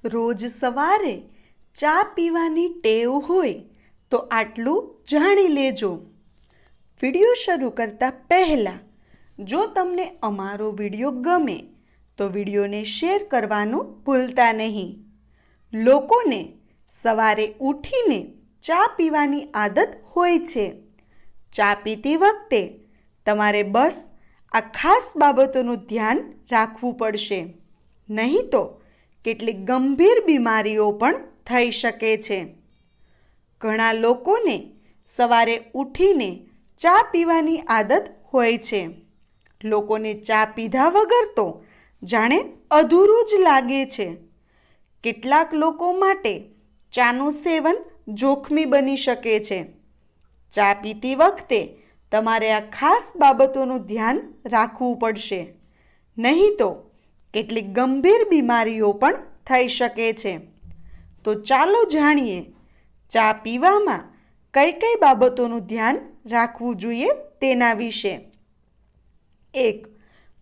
રોજ સવારે ચા પીવાની ટેવ હોય તો આટલું જાણી લેજો. વિડીયો શરૂ કરતાં પહેલાં જો તમને અમારો વિડીયો ગમે તો વિડીયોને શેર કરવાનું ભૂલતા નહીં. લોકોને સવારે ઉઠીને ચા પીવાની આદત હોય છે. ચા પીતી વખતે તમારે બસ આ ખાસ બાબતોનું ધ્યાન રાખવું પડશે, નહીં તો કેટલીક ગંભીર બીમારીઓ પણ થઈ શકે છે. ઘણા લોકોને સવારે ઉઠીને ચા પીવાની આદત હોય છે. લોકોને ચા પીધા વગર તો જાણે અધૂરું જ લાગે છે. કેટલાક લોકો માટે ચાનું સેવન જોખમી બની શકે છે. ચા પીતી વખતે તમારે આ ખાસ બાબતોનું ધ્યાન રાખવું પડશે, નહીં તો કેટલીક ગંભીર બીમારીઓ પણ થઈ શકે છે. તો ચાલો જાણીએ ચા પીવામાં કઈ કઈ બાબતોનું ધ્યાન રાખવું જોઈએ તેના વિશે. 1.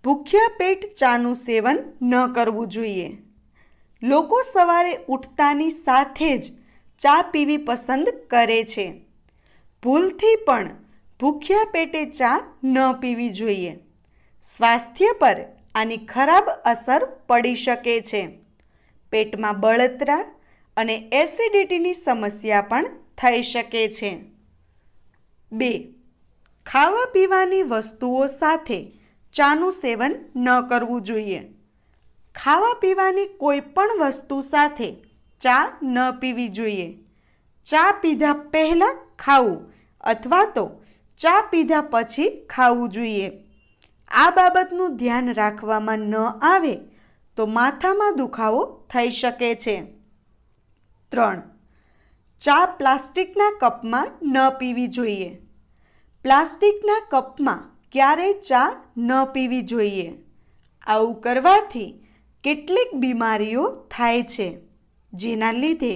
ભૂખ્યા પેટ ચાનું સેવન ન કરવું જોઈએ. લોકો સવારે ઉઠતાની સાથે જ ચા પીવી પસંદ કરે છે. ભૂલથી પણ ભૂખ્યા પેટે ચા ન પીવી જોઈએ. સ્વાસ્થ્ય પર આની ખરાબ અસર પડી શકે છે. પેટમાં બળતરા અને એસિડિટીની સમસ્યા પણ થઈ શકે છે. 2. ખાવા પીવાની વસ્તુઓ સાથે ચાનું સેવન ન કરવું જોઈએ. ખાવા પીવાની કોઈ પણ વસ્તુ સાથે ચા ન પીવી જોઈએ. ચા પીધા પહેલાં ખાવું અથવા તો ચા પીધા પછી ખાવું જોઈએ. આ બાબતનું ધ્યાન રાખવામાં ન આવે તો માથામાં દુખાવો થઈ શકે છે. 3. ચા પ્લાસ્ટિકના કપમાં ન પીવી જોઈએ. પ્લાસ્ટિકના કપમાં ક્યારેય ચા ન પીવી જોઈએ. આવું કરવાથી કેટલીક બીમારીઓ થાય છે, જેના લીધે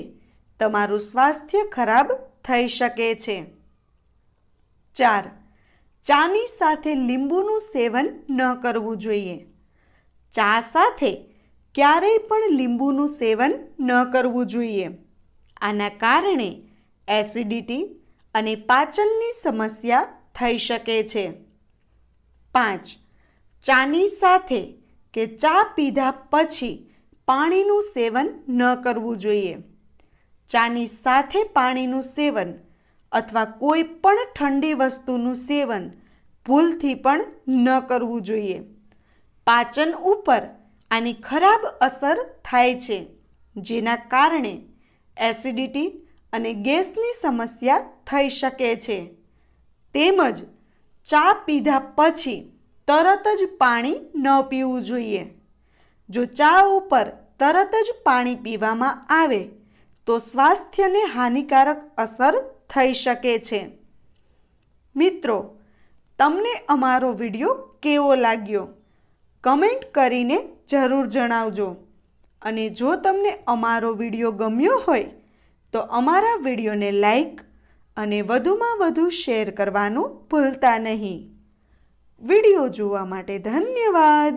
તમારું સ્વાસ્થ્ય ખરાબ થઈ શકે છે. 4. ચાની સાથે લીંબુનું સેવન ન કરવું જોઈએ. ચા સાથે ક્યારેય પણ લીંબુનું સેવન ન કરવું જોઈએ. આના કારણે એસિડિટી અને પાચનની સમસ્યા થઈ શકે છે. 5. ચાની સાથે કે ચા પીધા પછી પાણીનું સેવન ન કરવું જોઈએ. ચાની સાથે પાણીનું સેવન અથવા કોઈ પણ ઠંડી વસ્તુનું સેવન ભૂલથી પણ ન કરવું જોઈએ. પાચન ઉપર આની ખરાબ અસર થાય છે, જેના કારણે એસિડિટી અને ગેસની સમસ્યા થઈ શકે છે. તેમજ ચા પીધા પછી તરત જ પાણી ન પીવું જોઈએ. જો ચા ઉપર તરત જ પાણી પીવામાં આવે તો સ્વાસ્થ્યને હાનિકારક અસર થઈ શકે છે. મિત્રો, તમને અમારો વિડીયો કેવો લાગ્યો? કમેન્ટ કરીને જરૂર જણાવજો. અને જો તમને અમારો વિડીયો ગમ્યો હોય તો અમારા વિડીયોને લાઈક અને વધુમાં વધુ શેર કરવાનું ભૂલતા નહીં. વિડીયો જોવા માટે ધન્યવાદ.